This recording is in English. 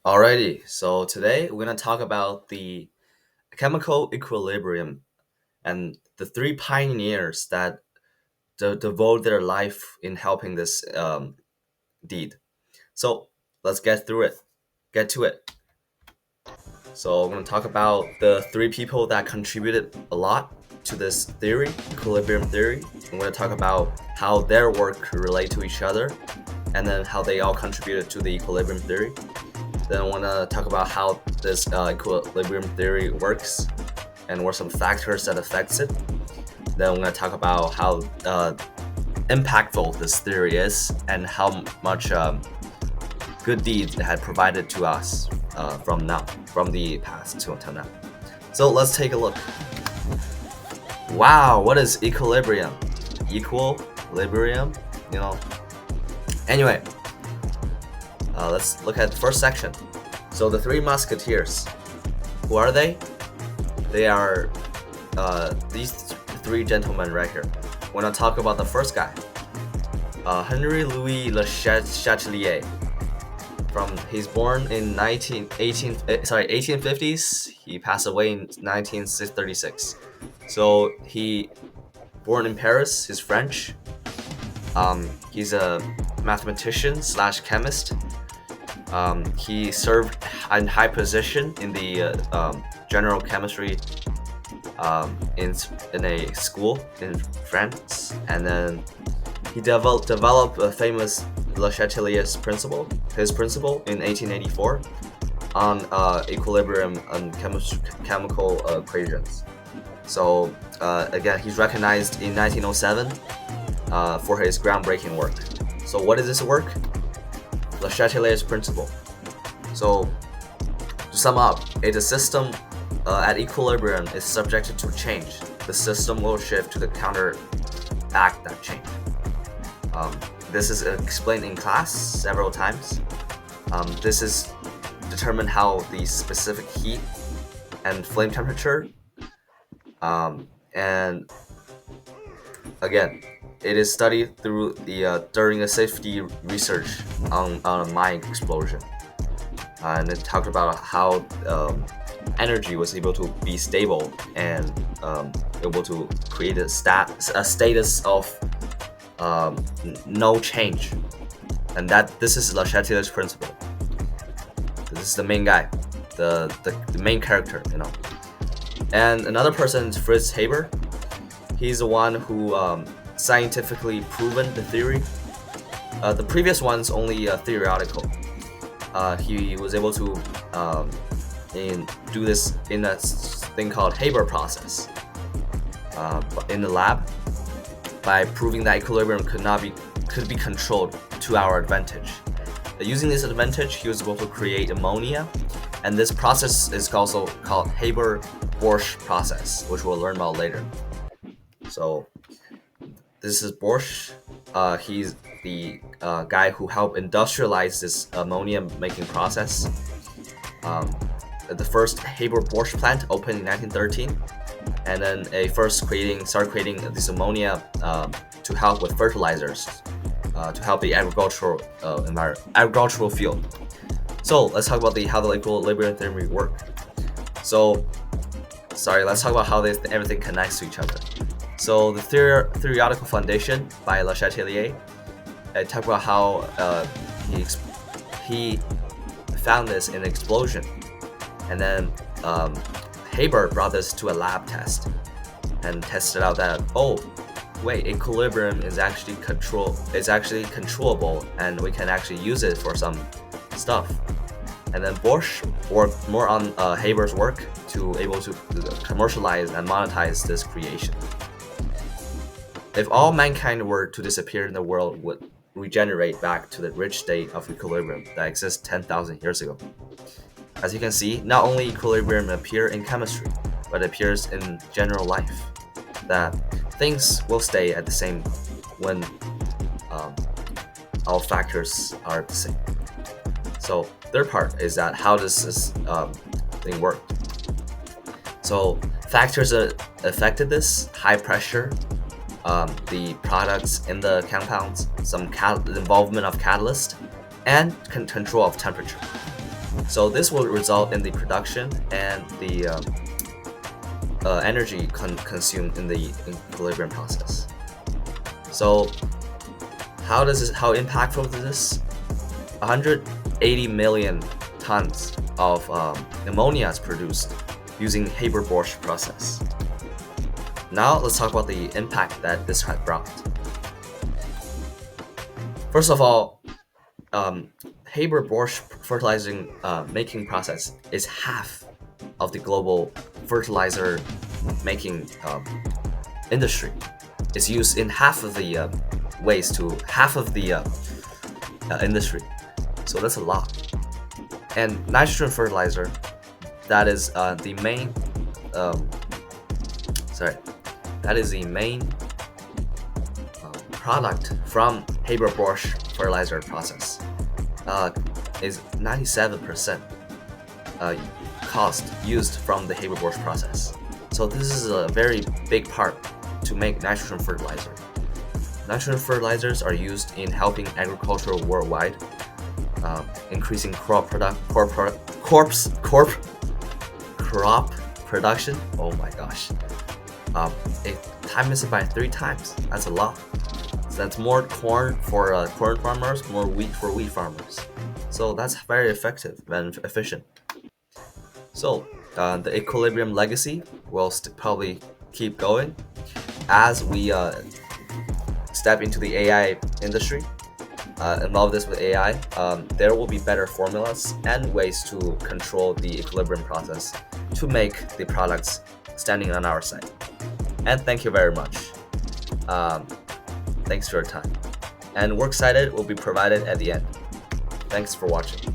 Alrighty, so today we're going to talk about the chemical equilibrium and the three pioneers that devote their life in helping this deed. So let's get to it. So we're going to talk about the three people that contributed a lot to this theory, equilibrium theory. I'm going to talk about how their work relate to each other, and then how they all contributed to the equilibrium theory. Then I want to talk about how this equilibrium theory works and what are some factors that affects it. Then I'm going to talk about how impactful this theory is and how much good deeds it had provided to us from the past to until now. So let's take a look. Wow, what is equilibrium? Equilibrium, you know. Anyway, let's look at the first section. So the three musketeers, who are they? They are these three gentlemen right here. We're gonna talk about the first guy, Henry Louis Le Chatelier. He's born in 1850s. He passed away in 1936. So he born in Paris. He's French. He's a mathematician slash chemist. He served in high position in the general chemistry in a school in France, and then he developed a famous Le Chatelier's principle, in 1884 on equilibrium and chemical equations. So again, he's recognized in 1907 for his groundbreaking work. So what is this work? Le Chatelier's principle. So to sum up, if the system at equilibrium is subjected to change, the system will shift to the counteract that change. This is explained in class several times. This is determined how the specific heat and flame temperature, and again, it is studied through during a safety research on a mine explosion, and it talked about how energy was able to be stable and able to create a status of no change, and that this is Le Chatelier's principle. This is the main guy, the main character, you know. And another person is Fritz Haber. He's the one who scientifically proven the theory. The previous one's only theoretical. He was able to do this in a thing called Haber process in the lab, by proving that equilibrium could be controlled to our advantage. Using this advantage, he was able to create ammonia, and this process is also called Haber-Bosch process, which we'll learn about later. So this is Bosch. He's the guy who helped industrialize this ammonia making process. The first Haber-Bosch plant opened in 1913, and then started creating this ammonia to help with fertilizers, to help the agricultural field. So let's talk about how the equilibrium theory work. Let's talk about how everything connects to each other. So the theoretical foundation by Le Chatelier, it talked about how he found this in an explosion, and then Haber brought this to a lab test and tested out that equilibrium is actually controllable, and we can actually use it for some stuff. And then Bosch worked more on Haber's work to able to commercialize and monetize this creation. If all mankind were to disappear, the world would regenerate back to the rich state of equilibrium that exists 10,000 years ago. As you can see, not only equilibrium appears in chemistry, but appears in general life. That things will stay at the same when all factors are the same. So third part is that how does this thing work? So factors that affected this: high pressure, the products in the compounds, some involvement of catalyst, and control of temperature. So this will result in the production and the energy consumed in the equilibrium process. So how impactful is this? 180 million tons of ammonia is produced using Haber-Bosch process. Now let's talk about the impact that this had brought. First of all, Haber-Bosch fertilizing making process is half of the global fertilizer making industry. It's used in half of the ways to half of the industry. So that's a lot. And nitrogen fertilizer, that is the main product from Haber-Bosch fertilizer process. Is 97% cost used from the Haber-Bosch process. So this is a very big part to make nitrogen fertilizer. Nitrogen fertilizers are used in helping agriculture worldwide, increasing crop production. Oh my gosh. It times it by 3 times. That's a lot. So that's more corn for corn farmers, more wheat for wheat farmers. So that's very effective and efficient. So the equilibrium legacy will probably keep going as we step into the AI industry. Involve this with AI. There will be better formulas and ways to control the equilibrium process to make the products standing on our side. And thank you very much. Thanks for your time. And works cited will be provided at the end. Thanks for watching.